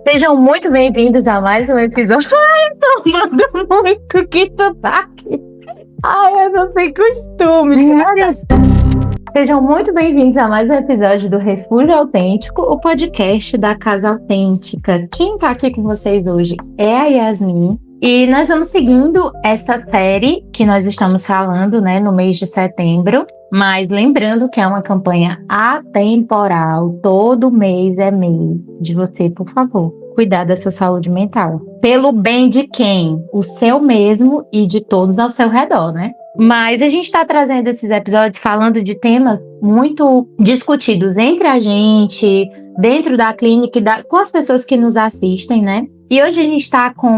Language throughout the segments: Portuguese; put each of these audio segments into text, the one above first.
Sejam muito bem-vindos a mais um episódio. Ai, eu tô amando muito que tu tá aqui. Ai, eu não sei costume. Sejam muito bem-vindos a mais um episódio do Refúgio Autêntico, o podcast da Casa Autêntica. Quem tá aqui com vocês hoje é a Yasmin. E nós vamos seguindo essa série que nós estamos falando, né, no mês de setembro. Mas lembrando que é uma campanha atemporal, todo mês é mês de você, por favor, cuidar da sua saúde mental. Pelo bem de quem? O seu mesmo e de todos ao seu redor, né? Mas a gente está trazendo esses episódios falando de temas muito discutidos entre a gente, dentro da clínica e com as pessoas que nos assistem, né? E hoje a gente está com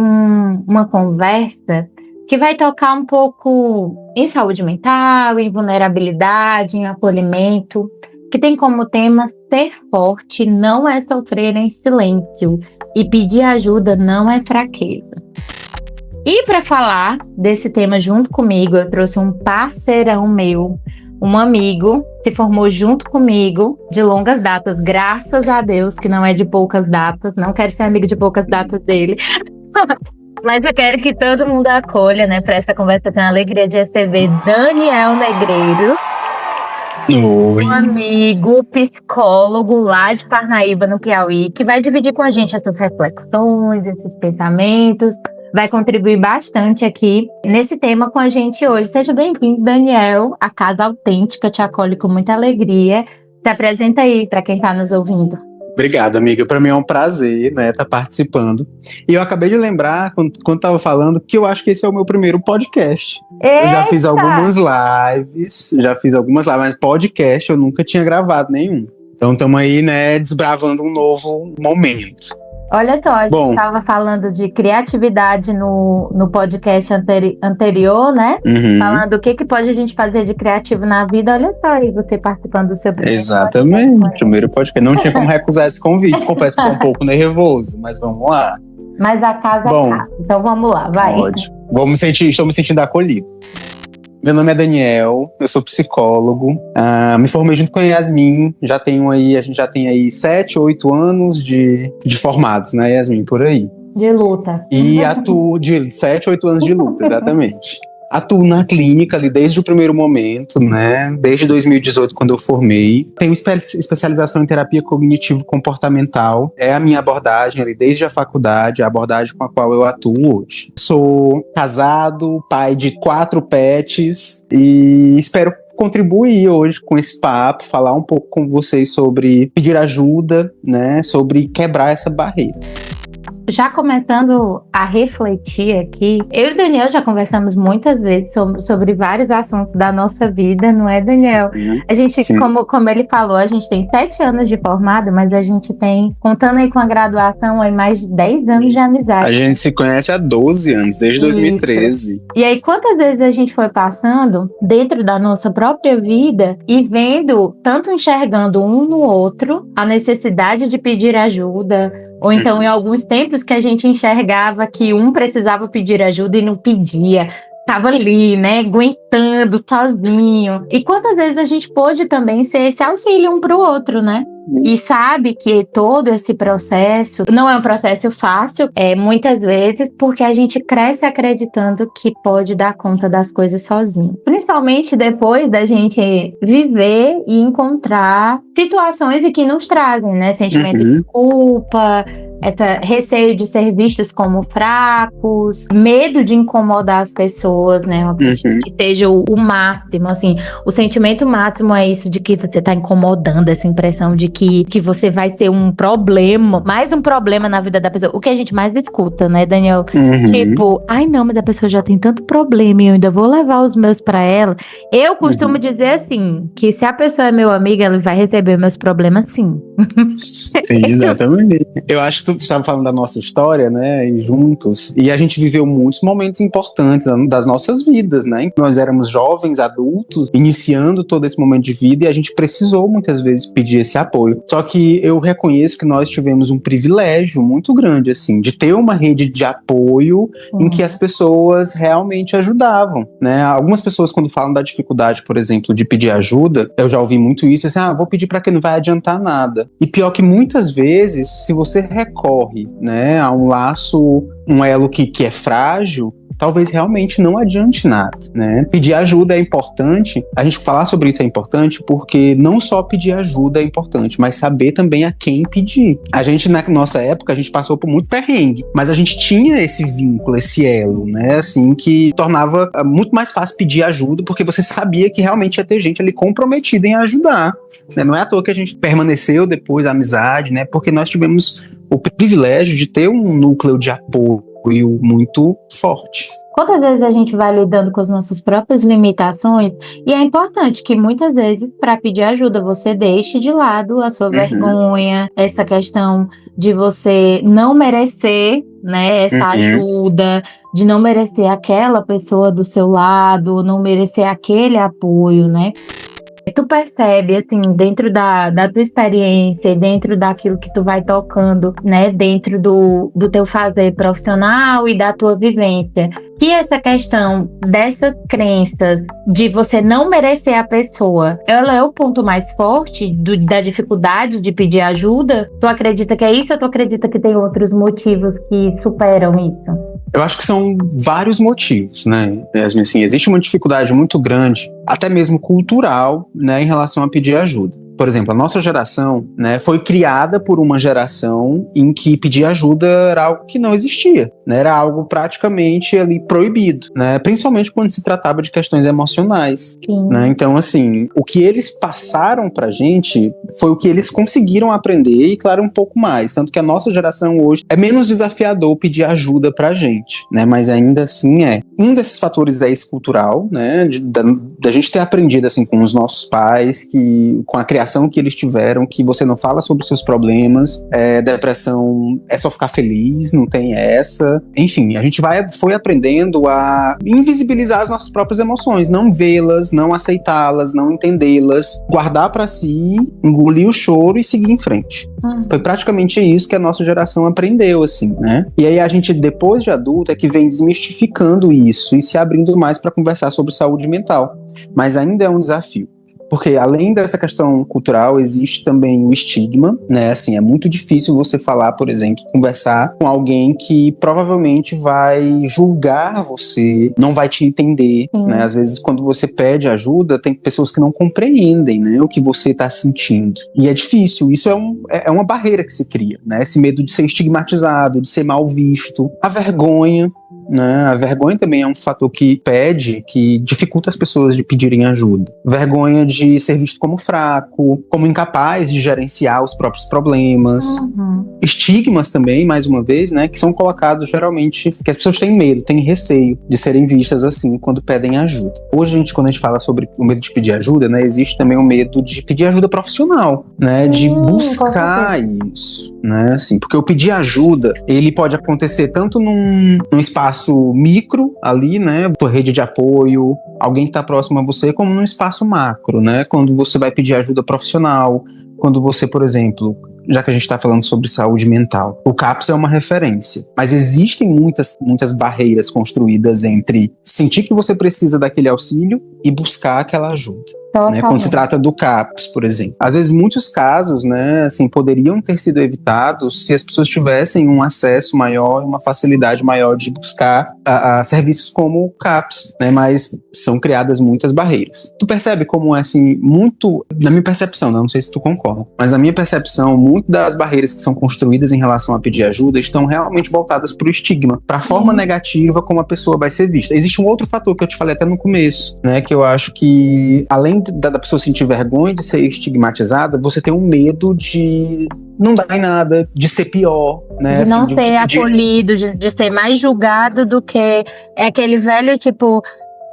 uma conversa que vai tocar um pouco em saúde mental, em vulnerabilidade, em acolhimento, que tem como tema ser forte não é sofrer em silêncio e pedir ajuda não é fraqueza. E para falar desse tema junto comigo, eu trouxe um parceirão meu, um amigo, se formou junto comigo de longas datas, graças a Deus que não é de poucas datas, não quero ser amigo de poucas datas dele. Mas eu quero que todo mundo acolha, né, para essa conversa. Tenho a alegria de receber Daniel Negreiro. Oi. Um amigo psicólogo lá de Parnaíba, no Piauí, que vai dividir com a gente essas reflexões, esses pensamentos. Vai contribuir bastante aqui nesse tema com a gente hoje. Seja bem-vindo, Daniel. A Casa Autêntica te acolhe com muita alegria. Se apresenta aí para quem está nos ouvindo. Obrigado, amiga. Para mim é um prazer, né, estar participando. E eu acabei de lembrar, quando tava falando, que eu acho que esse é o meu primeiro podcast. Eita! Eu já fiz algumas lives, mas podcast eu nunca tinha gravado nenhum. Então estamos aí, né, desbravando um novo momento. Olha só, a gente estava falando de criatividade no podcast anterior, né? Uhum. Falando o que pode a gente fazer de criativo na vida. Olha só aí, você participando do seu primeiro Exatamente, podcast. Primeiro podcast. Não tinha como recusar esse convite. Confesso que estou um pouco nervoso, mas vamos lá. Mas a casa é casa, então vamos lá, vai. Ótimo. Estou me sentindo acolhido. Meu nome é Daniel, eu sou psicólogo, me formei junto com a Yasmin, a gente já tem aí 7, 8 anos de formados, né, Yasmin, por aí. De luta. E atuo de 7, 8 anos de luta, exatamente. Atuo na clínica ali desde o primeiro momento, né? Desde 2018, quando eu formei. Tenho especialização em terapia cognitivo-comportamental. É a minha abordagem ali desde a faculdade, a abordagem com a qual eu atuo hoje. Sou casado, pai de 4 pets e espero contribuir hoje com esse papo, falar um pouco com vocês sobre pedir ajuda, né? Sobre quebrar essa barreira. Já começando a refletir aqui, eu e o Daniel já conversamos muitas vezes sobre vários assuntos da nossa vida, não é, Daniel? A gente, como ele falou, a gente tem 7 anos de formado, mas a gente tem, contando aí com a graduação, aí mais de 10 anos de amizade. A gente se conhece há 12 anos, desde 2013. E aí, quantas vezes a gente foi passando dentro da nossa própria vida e vendo, tanto enxergando um no outro, a necessidade de pedir ajuda. Ou então, em alguns tempos que a gente enxergava que um precisava pedir ajuda e não pedia. Tava ali, né, aguentando sozinho. E quantas vezes a gente pôde também ser esse auxílio um pro outro, né? E sabe que todo esse processo não é um processo fácil, muitas vezes, porque a gente cresce acreditando que pode dar conta das coisas sozinho. Principalmente depois da gente viver e encontrar situações em que nos trazem, né? Sentimento de culpa, receio de ser vistos como fracos, medo de incomodar as pessoas, né? Uma pessoa que seja o máximo, assim. O sentimento máximo é isso de que você tá incomodando, essa impressão de que você vai ser um problema, mais um problema na vida da pessoa. O que a gente mais escuta, né, Daniel? Tipo, ai não, mas a pessoa já tem tanto problema e eu ainda vou levar os meus pra ela. Eu costumo dizer assim, que se a pessoa é meu amigo, ela vai receber meus problemas sim. Sim, exatamente. Eu acho que tu estava falando da nossa história, né, e juntos, e a gente viveu muitos momentos importantes das nossas vidas, né? Nós éramos jovens, adultos, iniciando todo esse momento de vida e a gente precisou muitas vezes pedir esse apoio. Só que eu reconheço que nós tivemos um privilégio muito grande, assim, de ter uma rede de apoio em que as pessoas realmente ajudavam, né? Algumas pessoas, quando falam da dificuldade, por exemplo, de pedir ajuda, eu já ouvi muito isso, assim, vou pedir pra quem não vai adiantar nada. E pior que muitas vezes, se você recorre, né, a um laço, um elo que é frágil, talvez realmente não adiante nada, né? Pedir ajuda é importante, a gente falar sobre isso é importante porque não só pedir ajuda é importante, mas saber também a quem pedir. A gente, na nossa época, a gente passou por muito perrengue, mas a gente tinha esse vínculo, esse elo, né? Assim, que tornava muito mais fácil pedir ajuda porque você sabia que realmente ia ter gente ali comprometida em ajudar, né? Não é à toa que a gente permaneceu depois da amizade, né? Porque nós tivemos o privilégio de ter um núcleo de apoio muito forte. Quantas vezes a gente vai lidando com as nossas próprias limitações e é importante que muitas vezes, para pedir ajuda, você deixe de lado a sua vergonha, essa questão de você não merecer, né, essa ajuda, de não merecer aquela pessoa do seu lado, não merecer aquele apoio, né? Tu percebe, assim, dentro da tua experiência, dentro daquilo que tu vai tocando, né, dentro do teu fazer profissional e da tua vivência, que essa questão dessa crença de você não merecer a pessoa, ela é o ponto mais forte da dificuldade de pedir ajuda? Tu acredita que é isso ou tu acredita que tem outros motivos que superam isso? Eu acho que são vários motivos, né, Yasmin? Assim, existe uma dificuldade muito grande, até mesmo cultural, né, em relação a pedir ajuda. Por exemplo, a nossa geração, né, foi criada por uma geração em que pedir ajuda era algo que não existia, né, era algo praticamente ali proibido, né, principalmente quando se tratava de questões emocionais, né. Então, assim, o que eles passaram pra gente foi o que eles conseguiram aprender e, claro, um pouco mais, tanto que a nossa geração hoje é menos desafiador pedir ajuda pra gente, né, mas ainda assim é. Um desses fatores é esse cultural, né, da gente ter aprendido, assim, com os nossos pais, com a criação que eles tiveram, que você não fala sobre os seus problemas, depressão é só ficar feliz, não tem essa. Enfim, a gente foi aprendendo a invisibilizar as nossas próprias emoções, não vê-las, não aceitá-las, não entendê-las, guardar pra si, engolir o choro e seguir em frente. Foi praticamente isso que a nossa geração aprendeu, assim, né? E aí a gente, depois de adulto, é que vem desmistificando isso e se abrindo mais para conversar sobre saúde mental. Mas ainda é um desafio. Porque além dessa questão cultural, existe também o estigma, né? Assim, é muito difícil você falar, por exemplo, conversar com alguém que provavelmente vai julgar você, não vai te entender, né? Às vezes, quando você pede ajuda, tem pessoas que não compreendem, né, o que você está sentindo. E é difícil, isso é uma barreira que se cria, né? Esse medo de ser estigmatizado, de ser mal visto, a vergonha, né? A vergonha também é um fator que dificulta as pessoas de pedirem ajuda. Vergonha de ser visto como fraco, como incapaz de gerenciar os próprios problemas. Estigmas também, mais uma vez, né, que são colocados geralmente, que as pessoas têm medo, têm receio de serem vistas assim quando pedem ajuda. Hoje, quando a gente fala sobre o medo de pedir ajuda, né, existe também o medo de pedir ajuda profissional, né, de buscar isso, né, assim, porque o pedir ajuda, ele pode acontecer tanto num espaço micro ali, né, tua rede de apoio, alguém que está próximo a você, como num espaço macro, né, quando você vai pedir ajuda profissional, quando você, por exemplo, já que a gente está falando sobre saúde mental, o CAPS é uma referência, mas existem muitas barreiras construídas entre sentir que você precisa daquele auxílio e buscar aquela ajuda. Né, quando se trata do CAPS, por exemplo. Às vezes, muitos casos, né, assim, poderiam ter sido evitados se as pessoas tivessem um acesso maior, uma facilidade maior de buscar serviços como o CAPS, né, mas são criadas muitas barreiras. Tu percebe como é, assim, muito, na minha percepção, não sei se tu concorda, mas na minha percepção, muito das barreiras que são construídas em relação a pedir ajuda estão realmente voltadas para o estigma, para a forma negativa como a pessoa vai ser vista. Existe um outro fator que eu te falei até no começo, né, que eu acho que, além da pessoa sentir vergonha de ser estigmatizada, você tem um medo de não dar em nada, de ser pior, né? De não ser acolhido, de ser mais julgado do que aquele velho, tipo,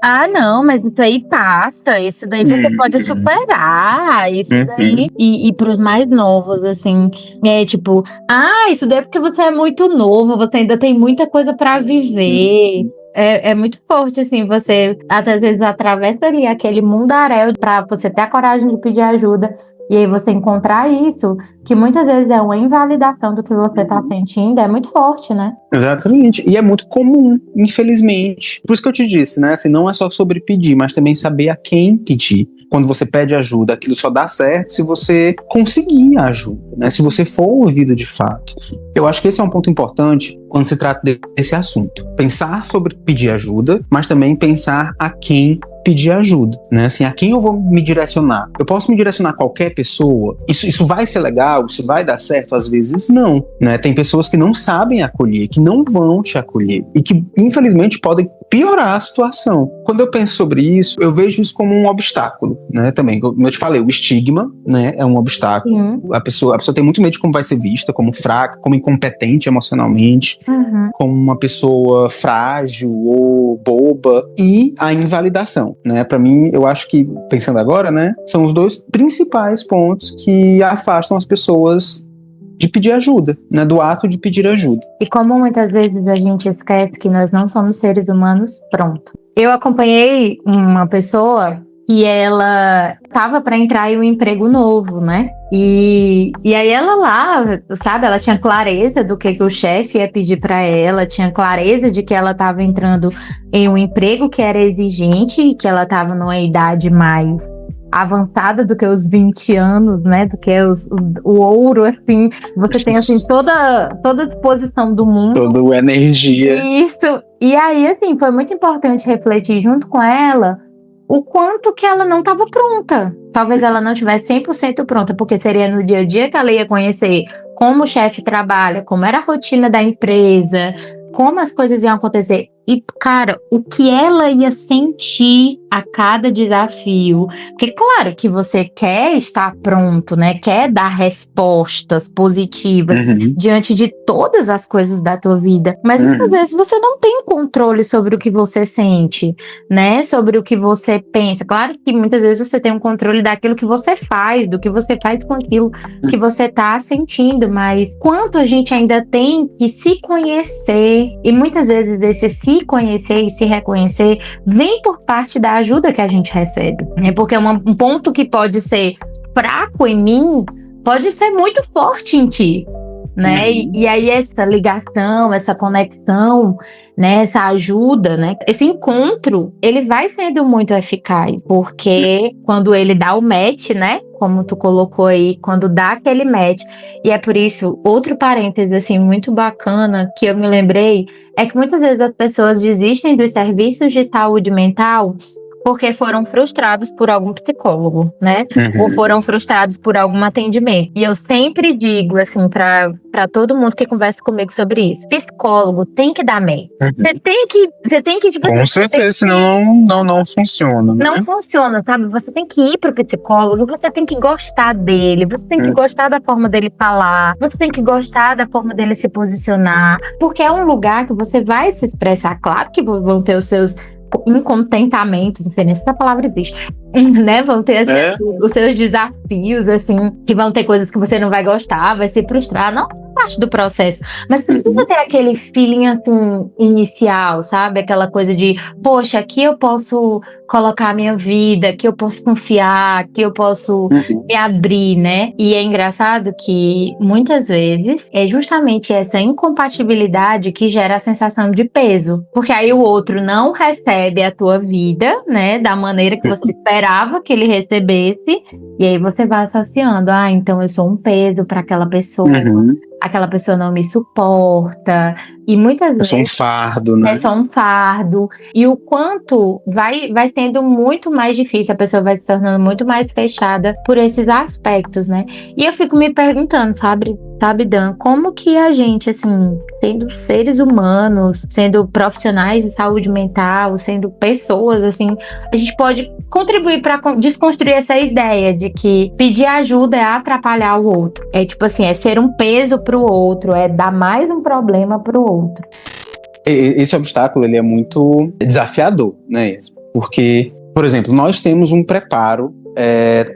ah, não, mas isso aí passa, isso daí você pode superar, isso daí. E pros mais novos, assim, é tipo, ah, isso daí é porque você é muito novo, você ainda tem muita coisa pra viver. É muito forte, assim, você às vezes atravessa ali aquele mundaréu pra você ter a coragem de pedir ajuda. E aí você encontrar isso, que muitas vezes é uma invalidação do que você tá sentindo, é muito forte, né? Exatamente. E é muito comum, infelizmente. Por isso que eu te disse, né? Assim, não é só sobre pedir, mas também saber a quem pedir. quando você pede ajuda, aquilo só dá certo se você conseguir a ajuda, né? Se você for ouvido de fato. Eu acho que esse é um ponto importante quando se trata desse assunto. Pensar sobre pedir ajuda, mas também pensar a quem pedir ajuda, né? Assim, a quem eu vou me direcionar? Eu posso me direcionar a qualquer pessoa? Isso vai ser legal? Isso vai dar certo? Às vezes não, né? Tem pessoas que não sabem acolher, que não vão te acolher e que, infelizmente, podem piorar a situação. Quando eu penso sobre isso, eu vejo isso como um obstáculo, né? Também, como eu te falei, o estigma, né, é um obstáculo. A pessoa tem muito medo de como vai ser vista, como fraca, como incompetente emocionalmente, como uma pessoa frágil ou boba, e a invalidação, né? Para mim, eu acho que, pensando agora, né, são os dois principais pontos que afastam as pessoas de pedir ajuda, né, do ato de pedir ajuda. E como muitas vezes a gente esquece que nós não somos seres humanos, pronto. Eu acompanhei uma pessoa que ela estava para entrar em um emprego novo, né? E aí ela lá, sabe, ela tinha clareza do que o chefe ia pedir para ela, tinha clareza de que ela estava entrando em um emprego que era exigente e que ela estava numa idade mais avançada do que os 20 anos, né, do que o ouro, assim, você tem, assim, toda a disposição do mundo. Toda a energia. Isso, e aí, assim, foi muito importante refletir junto com ela o quanto que ela não estava pronta. Talvez ela não estivesse 100% pronta, porque seria no dia a dia que ela ia conhecer como o chefe trabalha, como era a rotina da empresa, como as coisas iam acontecer. E, cara, o que ela ia sentir a cada desafio. Porque, claro, que você quer estar pronto, né? Quer dar respostas positivas diante de todas as coisas da tua vida. Mas, muitas vezes, você não tem controle sobre o que você sente, né? Sobre o que você pensa. Claro que, muitas vezes, você tem um controle daquilo que você faz, do que você faz com aquilo que você tá sentindo. Mas, quanto a gente ainda tem que se conhecer, e muitas vezes esse se conhecer e se reconhecer vem por parte da ajuda que a gente recebe, né? Porque um ponto que pode ser fraco em mim pode ser muito forte em ti, né? E aí essa ligação, essa conexão, né? Essa ajuda, né? Esse encontro, ele vai sendo muito eficaz, porque quando ele dá o match, né? Como tu colocou aí, quando dá aquele match. E é por isso, outro parênteses, assim, muito bacana, que eu me lembrei, é que muitas vezes as pessoas desistem dos serviços de saúde mental porque foram frustrados por algum psicólogo, né? Ou foram frustrados por algum atendimento. E eu sempre digo, assim, pra todo mundo que conversa comigo sobre isso: psicólogo tem que dar match. Você tem que tipo, com certeza, senão não funciona, né? Não funciona, sabe? Você tem que ir pro psicólogo, você tem que gostar dele, você tem que gostar da forma dele falar, você tem que gostar da forma dele se posicionar, porque é um lugar que você vai se expressar. Claro que vão ter os seus incontentamentos, não sei nem se essa palavra existe, né? Vão ter assim, os seus desafios, assim, que vão ter coisas que você não vai gostar, vai se frustrar, não é parte do processo, mas precisa ter aquele feeling, assim, inicial, sabe? Aquela coisa de, poxa, aqui eu posso colocar a minha vida, aqui eu posso confiar, aqui eu posso me abrir, né? E é engraçado que, muitas vezes, é justamente essa incompatibilidade que gera a sensação de peso, porque aí o outro não recebe a tua vida, né? Da maneira que você esperava que ele recebesse, e aí você vai associando, então eu sou um peso para aquela pessoa, aquela pessoa não me suporta, e muitas vezes... É só um fardo, né? É só um fardo, e o quanto vai sendo muito mais difícil, a pessoa vai se tornando muito mais fechada por esses aspectos, né? E eu fico me perguntando, sabe, Dan, como que a gente, assim, sendo seres humanos, sendo profissionais de saúde mental, sendo pessoas, assim, a gente pode contribuir para desconstruir essa ideia de que pedir ajuda é atrapalhar o outro. É tipo assim, é ser um peso pro outro, é dar mais um problema pro outro. Esse obstáculo, ele é muito desafiador, né? Porque, por exemplo, nós temos um preparo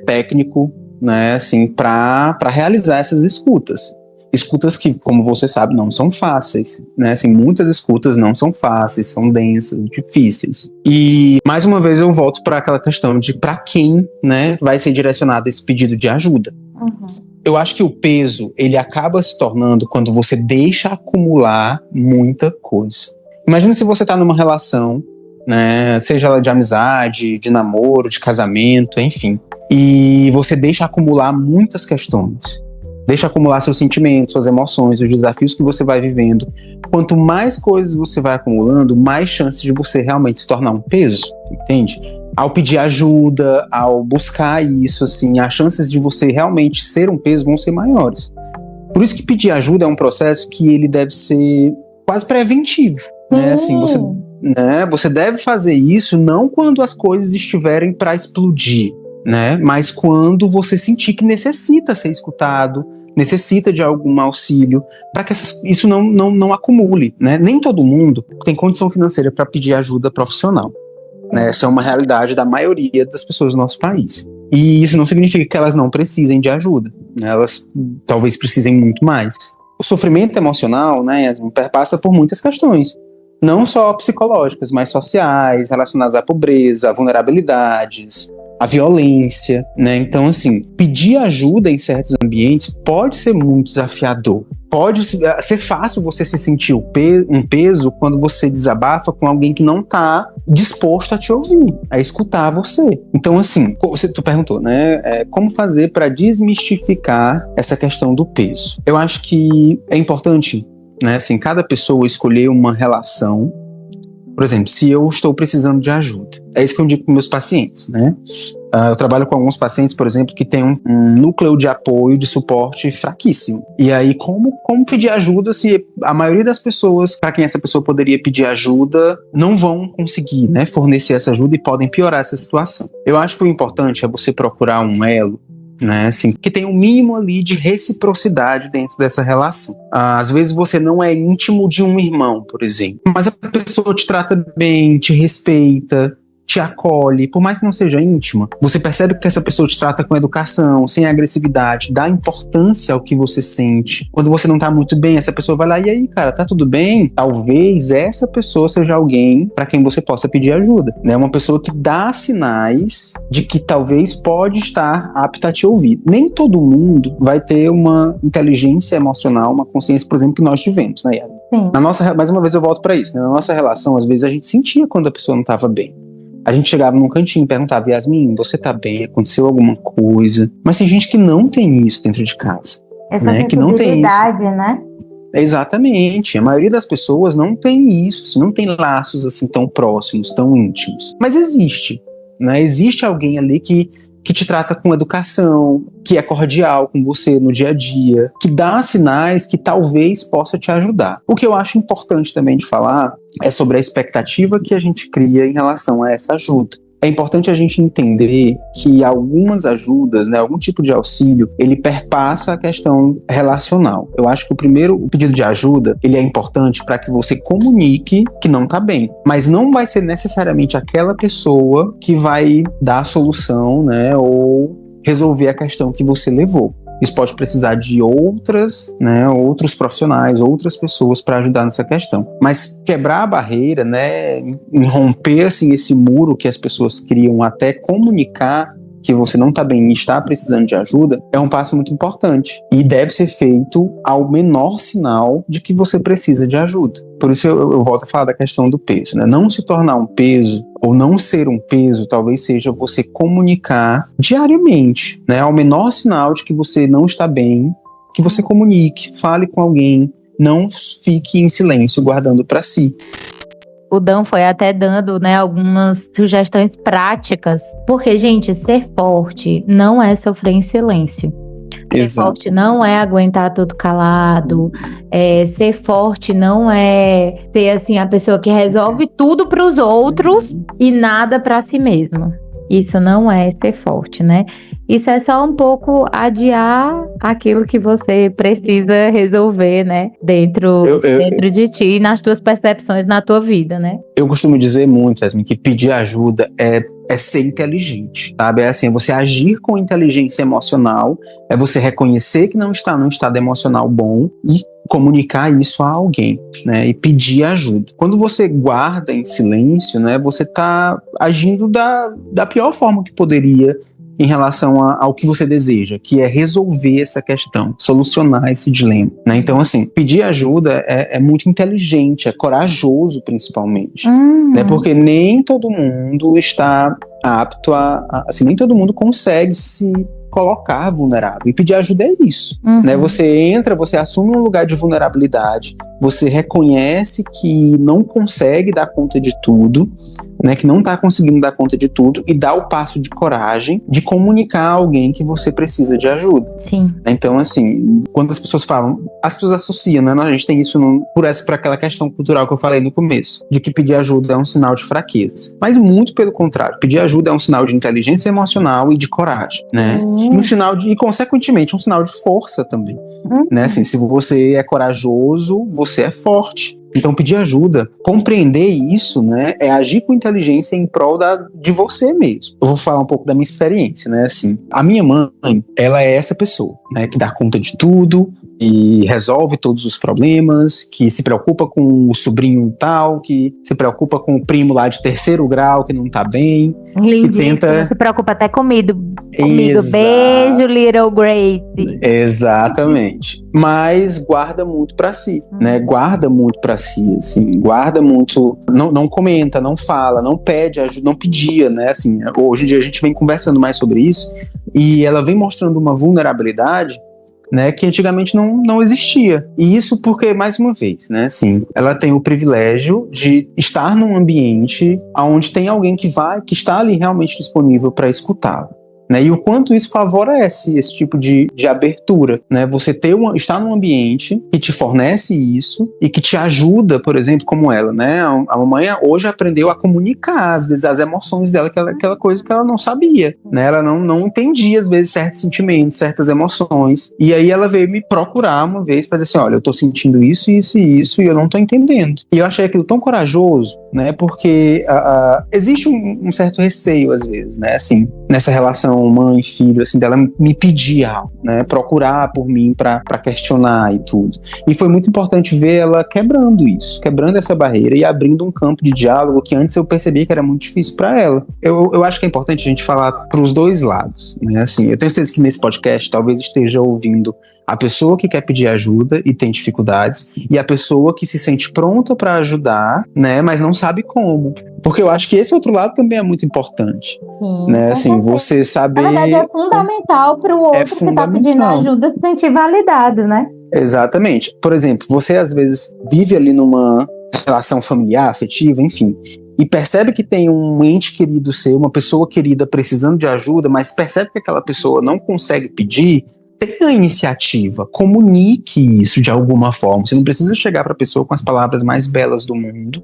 técnico, né, assim, para realizar essas escutas. Escutas que, como você sabe, não são fáceis, né? Assim, muitas escutas não são fáceis, são densas, difíceis. E, mais uma vez, eu volto para aquela questão de para quem, né, vai ser direcionado esse pedido de ajuda. Eu acho que o peso, ele acaba se tornando quando você deixa acumular muita coisa. Imagina se você está numa relação né? Seja ela de amizade, de namoro, de casamento, enfim. E você deixa acumular muitas questões. Deixa acumular seus sentimentos, suas emoções, os desafios que você vai vivendo. Quanto mais coisas você vai acumulando, mais chances de você realmente se tornar um peso, entende? Ao pedir ajuda, ao buscar isso, assim, as chances de você realmente ser um peso vão ser maiores. Por isso que pedir ajuda é um processo que ele deve ser quase preventivo, né? Assim, você deve fazer isso não quando as coisas estiverem para explodir, né? Mas quando você sentir que necessita ser escutado, necessita de algum auxílio, para que isso não acumule, né? Nem todo mundo tem condição financeira para pedir ajuda profissional, né? Essa é uma realidade da maioria das pessoas do nosso país. E isso não significa que elas não precisem de ajuda, né? Elas talvez precisem muito mais. O sofrimento emocional, né, perpassa por muitas questões, não só psicológicas, mas sociais, relacionadas à pobreza, a vulnerabilidades, a violência, né? Então, assim, pedir ajuda em certos ambientes pode ser muito desafiador. Pode ser fácil você se sentir um peso quando você desabafa com alguém que não está disposto a te ouvir, a escutar você. Então, assim, tu perguntou, né? Como fazer para desmistificar essa questão do peso? Eu acho que é importante, né? Assim, cada pessoa escolher uma relação. Por exemplo, se eu estou precisando de ajuda, é isso que eu digo para meus pacientes, né? Eu trabalho com alguns pacientes, por exemplo, que têm um núcleo de apoio, de suporte fraquíssimo. E aí, como pedir ajuda se a maioria das pessoas, para quem essa pessoa poderia pedir ajuda, não vão conseguir, né, fornecer essa ajuda e podem piorar essa situação? Eu acho que o importante é você procurar um elo, né, assim, que tem um mínimo ali de reciprocidade dentro dessa relação. Às vezes você não é íntimo de um irmão, por exemplo, mas a pessoa te trata bem, te respeita, te acolhe, por mais que não seja íntima, você percebe que essa pessoa te trata com educação, sem agressividade, dá importância ao que você sente. Quando você não tá muito bem, essa pessoa vai lá, e aí, cara, tá tudo bem? Talvez essa pessoa seja alguém para quem você possa pedir ajuda, né? Uma pessoa que dá sinais de que talvez pode estar apta a te ouvir. Nem todo mundo vai ter uma inteligência emocional, uma consciência, por exemplo, que nós tivemos, né, Yara? Sim. Mais uma vez eu volto para isso, né? Na nossa relação, às vezes a gente sentia quando a pessoa não estava bem. A gente chegava num cantinho e perguntava, Yasmin, você tá bem? Aconteceu alguma coisa? Mas tem gente que não tem isso dentro de casa. Essa né? Que não tem isso. né? Exatamente. A maioria das pessoas não tem isso, assim, não tem laços assim tão próximos, tão íntimos. Mas existe, né? Existe alguém ali que te trata com educação, que é cordial com você no dia a dia, que dá sinais que talvez possa te ajudar. O que eu acho importante também de falar é sobre a expectativa que a gente cria em relação a essa ajuda. É importante a gente entender que algumas ajudas, né, algum tipo de auxílio, ele perpassa a questão relacional. Eu acho que o pedido de ajuda, ele é importante para que você comunique que não está bem. Mas não vai ser necessariamente aquela pessoa que vai dar a solução, né, ou resolver a questão que você levou. Isso pode precisar de outros profissionais, outras pessoas para ajudar nessa questão. Mas quebrar a barreira, né, romper assim, esse muro que as pessoas criam até comunicar que você não está bem e está precisando de ajuda, é um passo muito importante. E deve ser feito ao menor sinal de que você precisa de ajuda. Por isso eu volto a falar da questão do peso, né? Não se tornar um peso ou não ser um peso, talvez seja você comunicar diariamente, né? Ao menor sinal de que você não está bem, que você comunique, fale com alguém, não fique em silêncio, guardando para si. O Dan foi até dando, né, algumas sugestões práticas, porque, gente, ser forte não é sofrer em silêncio. Ser forte não é aguentar tudo calado. Ser forte não é ser assim a pessoa que resolve tudo para os outros e nada para si mesmo. Isso não é ser forte, né? Isso é só um pouco adiar aquilo que você precisa resolver, né? Dentro de ti, nas tuas percepções, na tua vida, né? Eu costumo dizer muito, Yasmin, que pedir ajuda é ser inteligente, sabe? É assim, você agir com inteligência emocional, é você reconhecer que não está num estado emocional bom e comunicar isso a alguém, né? E pedir ajuda. Quando você guarda em silêncio, né? Você está agindo da pior forma que poderia em relação ao que você deseja, que é resolver essa questão, solucionar esse dilema, né? Então, assim, pedir ajuda é muito inteligente, é corajoso, principalmente, né? Porque nem todo mundo está apto assim, nem todo mundo consegue se colocar vulnerável. E pedir ajuda é isso, né? Você entra, você assume um lugar de vulnerabilidade, você reconhece que não consegue dar conta de tudo, né, que não está conseguindo dar conta de tudo, e dá o passo de coragem de comunicar a alguém que você precisa de ajuda. Sim. Então, assim, quando as pessoas falam, as pessoas associam, né? A gente tem isso por aquela questão cultural que eu falei no começo, de que pedir ajuda é um sinal de fraqueza. Mas muito pelo contrário, pedir ajuda é um sinal de inteligência emocional e de coragem, né? E consequentemente, um sinal de força também, né? Assim, se você é corajoso, você é forte. Então, pedir ajuda, compreender isso, né, é agir com inteligência em prol de você mesmo. Eu vou falar um pouco da minha experiência, né, assim, a minha mãe, ela é essa pessoa, né, que dá conta de tudo e resolve todos os problemas, que se preocupa com o sobrinho tal, que se preocupa com o primo lá de 3º grau que não tá bem, Lindinho, que tenta... se preocupa até comigo. Exato. Beijo, Little Grace. Exatamente. Mas guarda muito pra si, né? Guarda muito pra si, assim, guarda muito, não comenta, não fala, não pede ajuda, não pedia, né? Assim, hoje em dia a gente vem conversando mais sobre isso e ela vem mostrando uma vulnerabilidade, né, que antigamente não existia. E isso porque, mais uma vez, né, assim, ela tem o privilégio de estar num ambiente onde tem alguém que está ali realmente disponível para escutá-la. Né, e o quanto isso favorece esse tipo de abertura, né? Você estar num ambiente que te fornece isso e que te ajuda, por exemplo, como ela, né? A mamãe hoje aprendeu a comunicar, às vezes, as emoções dela, aquela coisa que ela não sabia, né? Ela não entendia, às vezes, certos sentimentos, certas emoções. E aí ela veio me procurar uma vez para dizer assim, olha, eu tô sentindo isso, isso e isso, e eu não tô entendendo. E eu achei aquilo tão corajoso, né? Porque existe um certo receio, às vezes, né? Assim, nessa relação mãe, filho, assim, dela me pedir algo, né, procurar por mim pra questionar e tudo. E foi muito importante ver ela quebrando isso, quebrando essa barreira e abrindo um campo de diálogo que antes eu percebia que era muito difícil pra ela. Eu acho que é importante a gente falar pros dois lados, né, assim, eu tenho certeza que nesse podcast talvez esteja ouvindo a pessoa que quer pedir ajuda e tem dificuldades, e a pessoa que se sente pronta para ajudar, né, mas não sabe como. Porque eu acho que esse outro lado também é muito importante. Sim, né, assim, você saber... Na verdade, é fundamental para o outro que está pedindo ajuda se sentir validado, né? Exatamente. Por exemplo, você às vezes vive ali numa relação familiar, afetiva, enfim, e percebe que tem um ente querido seu, uma pessoa querida precisando de ajuda, mas percebe que aquela pessoa não consegue pedir. Tenha a iniciativa, comunique isso de alguma forma. Você não precisa chegar para a pessoa com as palavras mais belas do mundo,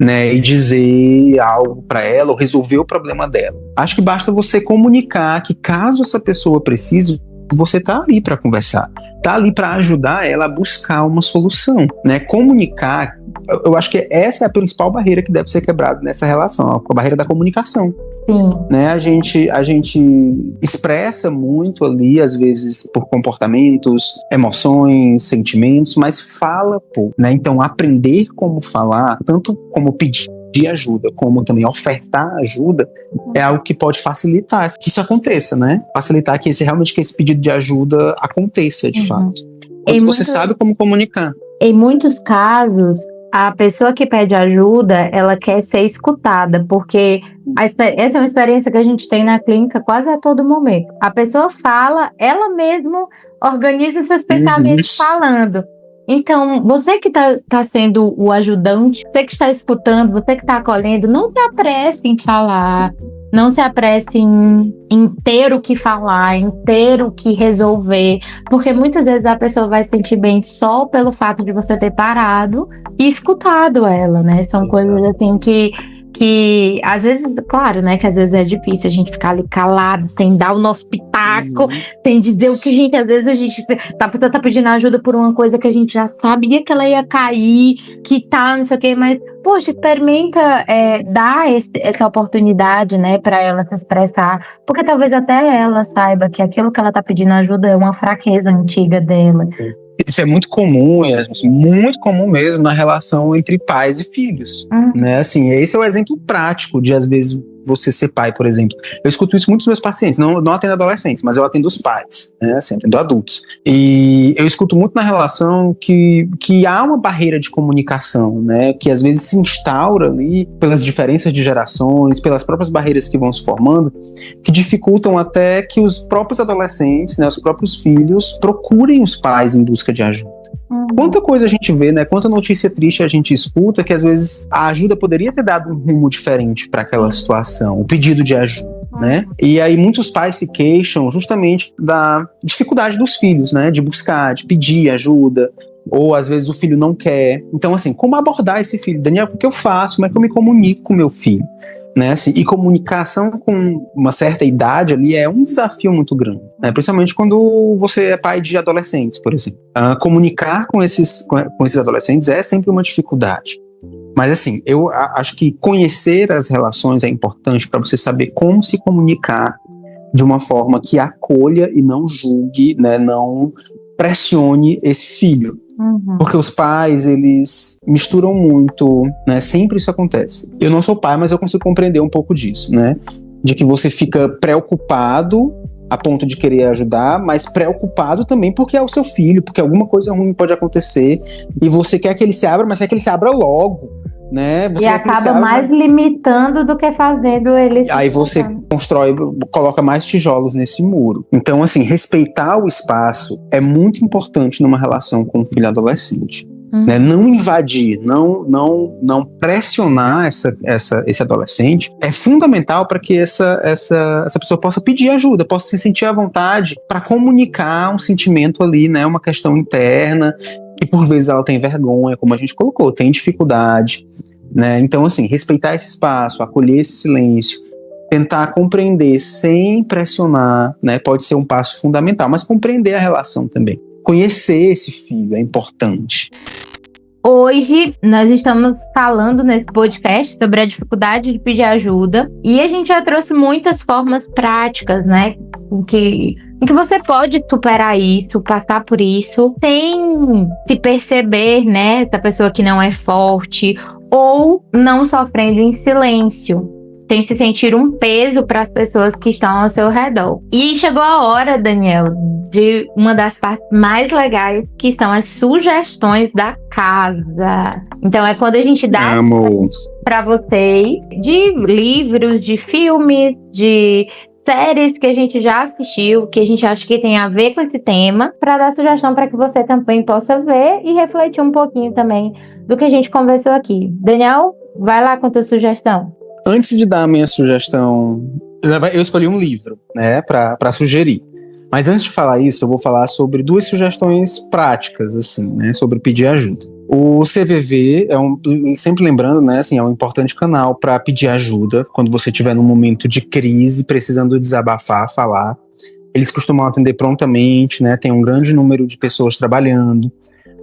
né, e dizer algo para ela ou resolver o problema dela. Acho que basta você comunicar que caso essa pessoa precise, você tá ali para conversar, tá ali para ajudar ela a buscar uma solução, né? Comunicar, eu acho que essa é a principal barreira que deve ser quebrada nessa relação, a barreira da comunicação. Sim. Né, a gente expressa muito ali, às vezes por comportamentos, emoções, sentimentos, mas fala pouco, né? Então aprender como falar, tanto como pedir ajuda, como também ofertar ajuda, é algo que pode facilitar que isso aconteça, né? Facilitar que esse pedido de ajuda aconteça de fato. Quando você sabe como comunicar. Em muitos casos, a pessoa que pede ajuda, ela quer ser escutada, porque essa é uma experiência que a gente tem na clínica quase a todo momento. A pessoa fala, ela mesma organiza seus pensamentos falando. Então, você que tá sendo o ajudante, você que está escutando, você que está acolhendo, não se apresse em falar, não se apresse em ter o que falar, em ter o que resolver, porque muitas vezes a pessoa vai se sentir bem só pelo fato de você ter parado e escutado ela, né? São coisas assim que às vezes, claro, né, que às vezes é difícil a gente ficar ali calado, sem dar o nosso pitaco, sem dizer o que às vezes a gente tá pedindo ajuda por uma coisa que a gente já sabia que ela ia cair, que não sei o que, mas, poxa, experimenta dar essa oportunidade, né, pra ela se expressar, porque talvez até ela saiba que aquilo que ela tá pedindo ajuda é uma fraqueza antiga dela. Isso é muito comum mesmo na relação entre pais e filhos, né? Assim, esse é o exemplo prático de, às vezes, você ser pai, por exemplo. Eu escuto isso muito dos meus pacientes, não atendo adolescentes, mas eu atendo os pais, né, assim, atendo adultos. E eu escuto muito na relação que há uma barreira de comunicação, né, que às vezes se instaura ali pelas diferenças de gerações, pelas próprias barreiras que vão se formando, que dificultam até que os próprios adolescentes, né, os próprios filhos, procurem os pais em busca de ajuda. Quanta coisa a gente vê, né? Quanta notícia triste a gente escuta, que às vezes a ajuda poderia ter dado um rumo diferente para aquela situação, o pedido de ajuda, né? E aí muitos pais se queixam justamente da dificuldade dos filhos, né? De buscar, de pedir ajuda, ou às vezes o filho não quer. Então, assim, como abordar esse filho? Daniel, o que eu faço? Como é que eu me comunico com meu filho? Né, assim, e comunicação com uma certa idade ali é um desafio muito grande, né, principalmente quando você é pai de adolescentes, por exemplo. Comunicar com esses adolescentes é sempre uma dificuldade. Mas assim, eu acho que conhecer as relações é importante para você saber como se comunicar de uma forma que acolha e não julgue, né, não pressione esse filho. Porque os pais, eles misturam muito, né? Sempre isso acontece. Eu não sou pai, mas eu consigo compreender um pouco disso, né? De que você fica preocupado a ponto de querer ajudar, mas preocupado também porque é o seu filho, porque alguma coisa ruim pode acontecer e você quer que ele se abra, mas quer que ele se abra logo, né? Você e acaba mais limitando do que fazendo ele se aí você coloca mais tijolos nesse muro. Então, assim, respeitar o espaço é muito importante numa relação com um filho adolescente. Né? Não invadir, não pressionar esse adolescente é fundamental para que essa pessoa possa pedir ajuda, possa se sentir à vontade para comunicar um sentimento ali, né? Uma questão interna, que por vezes ela tem vergonha, como a gente colocou, tem dificuldade, né? Então, assim, respeitar esse espaço, acolher esse silêncio, tentar compreender sem pressionar, né? Pode ser um passo fundamental, mas compreender a relação também. Conhecer esse filho é importante. Hoje nós estamos falando nesse podcast sobre a dificuldade de pedir ajuda e a gente já trouxe muitas formas práticas, né? Em que você pode superar isso, passar por isso, sem se perceber, né? Essa pessoa que não é forte ou não sofrendo em silêncio, sem se sentir um peso para as pessoas que estão ao seu redor. E chegou a hora, Daniel, de uma das partes mais legais, que são as sugestões da casa. Então é quando a gente dá para vocês de livros, de filmes, de séries que a gente já assistiu, que a gente acha que tem a ver com esse tema, para dar sugestão para que você também possa ver e refletir um pouquinho também do que a gente conversou aqui. Daniel, vai lá com a tua sugestão. Antes de dar a minha sugestão, eu escolhi um livro, né, para sugerir. Mas antes de falar isso, eu vou falar sobre duas sugestões práticas, assim, né, sobre pedir ajuda. O CVV sempre lembrando, né, assim, é um importante canal para pedir ajuda quando você estiver num momento de crise, precisando desabafar, falar. Eles costumam atender prontamente, né, tem um grande número de pessoas trabalhando.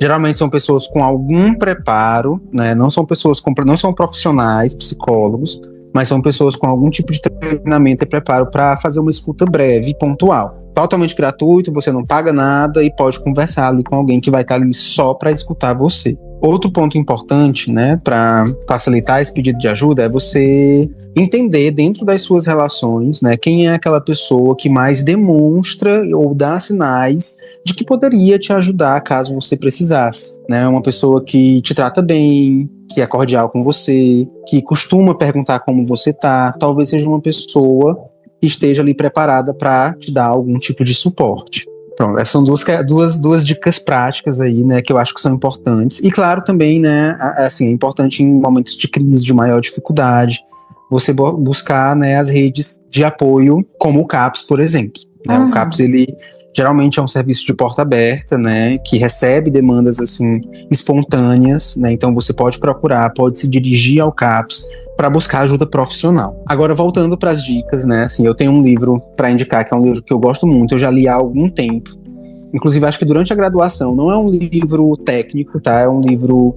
Geralmente são pessoas com algum preparo, né, não são profissionais, psicólogos, mas são pessoas com algum tipo de treinamento e preparo para fazer uma escuta breve e pontual. Totalmente gratuito, você não paga nada e pode conversar ali com alguém que vai estar ali só para escutar você. Outro ponto importante, né, para facilitar esse pedido de ajuda é você entender dentro das suas relações, né, quem é aquela pessoa que mais demonstra ou dá sinais de que poderia te ajudar caso você precisasse, né, uma pessoa que te trata bem, que é cordial com você, que costuma perguntar como você tá, talvez seja uma pessoa que esteja ali preparada para te dar algum tipo de suporte. Pronto, essas são duas dicas práticas aí, né, que eu acho que são importantes. E claro também, né, assim, é importante em momentos de crise, de maior dificuldade, você buscar, né, as redes de apoio, como o CAPS, por exemplo. Né? O CAPS, ele geralmente é um serviço de porta aberta, né, que recebe demandas, assim, espontâneas, né, então você pode procurar, pode se dirigir ao CAPS para buscar ajuda profissional. Agora, voltando para as dicas, né, assim, eu tenho um livro para indicar, que é um livro que eu gosto muito, eu já li há algum tempo, inclusive acho que durante a graduação. Não é um livro técnico, tá, é um livro,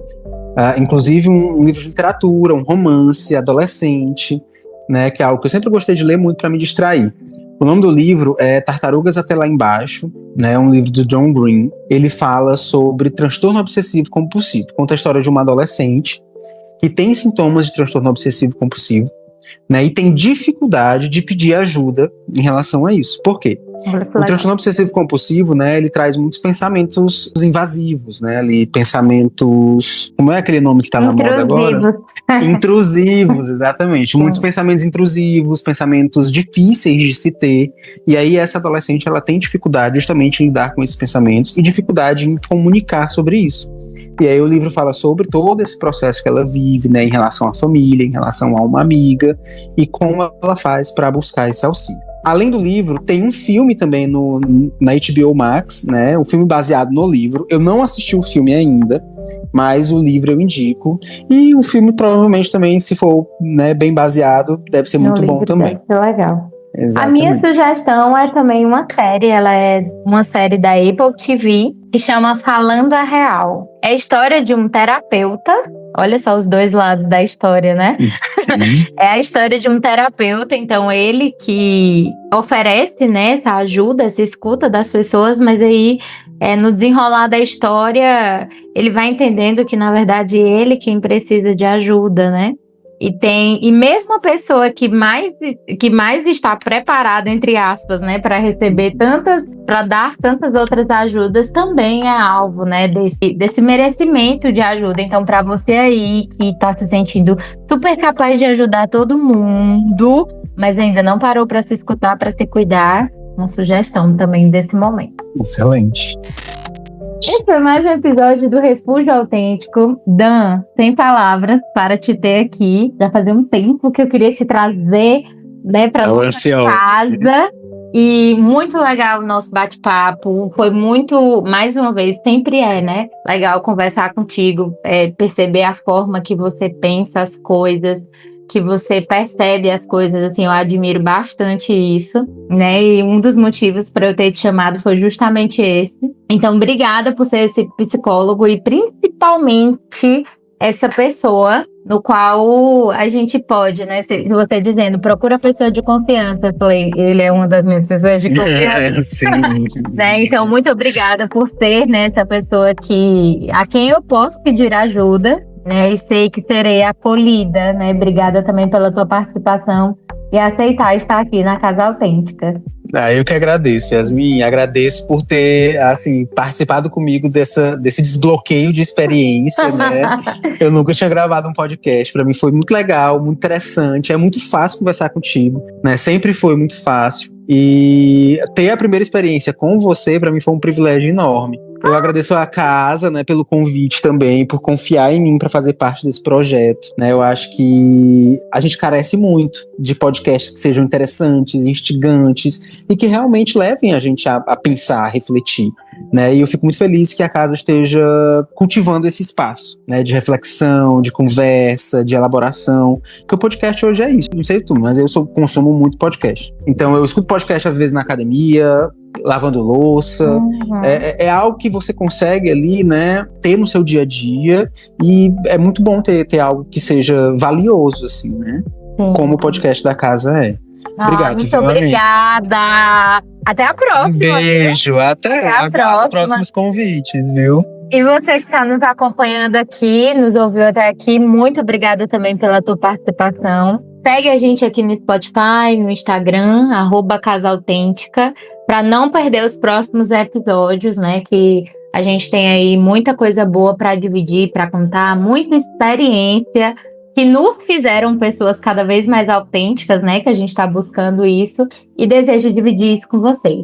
inclusive um livro de literatura, um romance adolescente, né, que é algo que eu sempre gostei de ler muito para me distrair. O nome do livro é Tartarugas Até Lá Embaixo, né, é um livro do John Green. Ele fala sobre transtorno obsessivo compulsivo, conta a história de uma adolescente que tem sintomas de transtorno obsessivo compulsivo, né? E tem dificuldade de pedir ajuda em relação a isso. Por quê? O transtorno obsessivo compulsivo, né, ele traz muitos pensamentos invasivos, né, ali, pensamentos, como é aquele nome que tá na moda agora? Intrusivos, exatamente. Muitos pensamentos intrusivos, pensamentos difíceis de se ter, e aí essa adolescente, ela tem dificuldade justamente em lidar com esses pensamentos e dificuldade em comunicar sobre isso. E aí o livro fala sobre todo esse processo que ela vive, né, em relação à família, em relação a uma amiga, e como ela faz para buscar esse auxílio. Além do livro, tem um filme também na HBO Max, né? Um filme baseado no livro. Eu não assisti o filme ainda, mas o livro eu indico. E o filme provavelmente também, se for, né, bem baseado, deve ser muito bom também. Deve ser legal. Exatamente. A minha sugestão é também uma série. Ela é uma série da Apple TV que chama Falando a Real. É a história de um terapeuta. Olha só os dois lados da história, né? Sim. É a história de um terapeuta, então ele que oferece, né, essa ajuda, essa escuta das pessoas, mas aí no desenrolar da história ele vai entendendo que na verdade ele quem precisa de ajuda, né? E mesmo a pessoa que mais está preparada, entre aspas, né, para receber para dar tantas outras ajudas, também é alvo, né, desse merecimento de ajuda. Então, para você aí que está se sentindo super capaz de ajudar todo mundo, mas ainda não parou para se escutar, para se cuidar, uma sugestão também desse momento. Excelente. Esse foi mais um episódio do Refúgio Autêntico. Dan, sem palavras para te ter aqui. Já fazia um tempo que eu queria te trazer, né, para nossa casa. E muito legal o nosso bate-papo. Foi muito, mais uma vez, sempre né? Legal conversar contigo, perceber a forma que você pensa as coisas, que você percebe as coisas, assim, eu admiro bastante isso, né, e um dos motivos para eu ter te chamado foi justamente esse. Então, obrigada por ser esse psicólogo e principalmente essa pessoa no qual a gente pode, né, se você dizendo, procura a pessoa de confiança, eu falei, ele é uma das minhas pessoas de confiança. Sim. Né? Então, muito obrigada por ser, né, essa pessoa a quem eu posso pedir ajuda, né, e sei que serei acolhida, né? Obrigada também pela tua participação e aceitar estar aqui na Casa Autêntica. Eu que agradeço, Yasmin. Agradeço por ter, assim, participado comigo desse desbloqueio de experiência, né? Eu nunca tinha gravado um podcast. Para mim foi muito legal, muito interessante. É muito fácil conversar contigo, né? Sempre foi muito fácil. E ter a primeira experiência com você, para mim, foi um privilégio enorme. Eu agradeço à casa, né, pelo convite também, por confiar em mim para fazer parte desse projeto, né? Eu acho que a gente carece muito de podcasts que sejam interessantes, instigantes e que realmente levem a gente a pensar, a refletir, né? E eu fico muito feliz que a casa esteja cultivando esse espaço, né, de reflexão, de conversa, de elaboração, porque o podcast hoje é isso. Não sei tu, mas eu consumo muito podcast. Então eu escuto podcast às vezes na academia, lavando louça, é algo que você consegue ali, né, ter no seu dia a dia, e é muito bom ter algo que seja valioso, assim, né, como o podcast da casa é. Obrigado, muito obrigada! Até a próxima! Um beijo, até os próximos convites, viu? E você que está nos acompanhando aqui, nos ouviu até aqui, muito obrigada também pela tua participação. Segue a gente aqui no Spotify, no Instagram, @Casaautêntica, para não perder os próximos episódios, né? Que a gente tem aí muita coisa boa para dividir, para contar, muita experiência que nos fizeram pessoas cada vez mais autênticas, né? Que a gente está buscando isso e desejo dividir isso com vocês.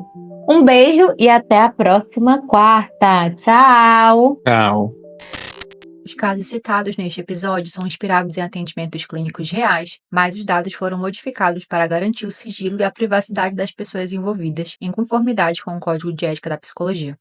Um beijo e até a próxima quarta. Tchau! Tchau! Os casos citados neste episódio são inspirados em atendimentos clínicos reais, mas os dados foram modificados para garantir o sigilo e a privacidade das pessoas envolvidas, em conformidade com o Código de Ética da Psicologia.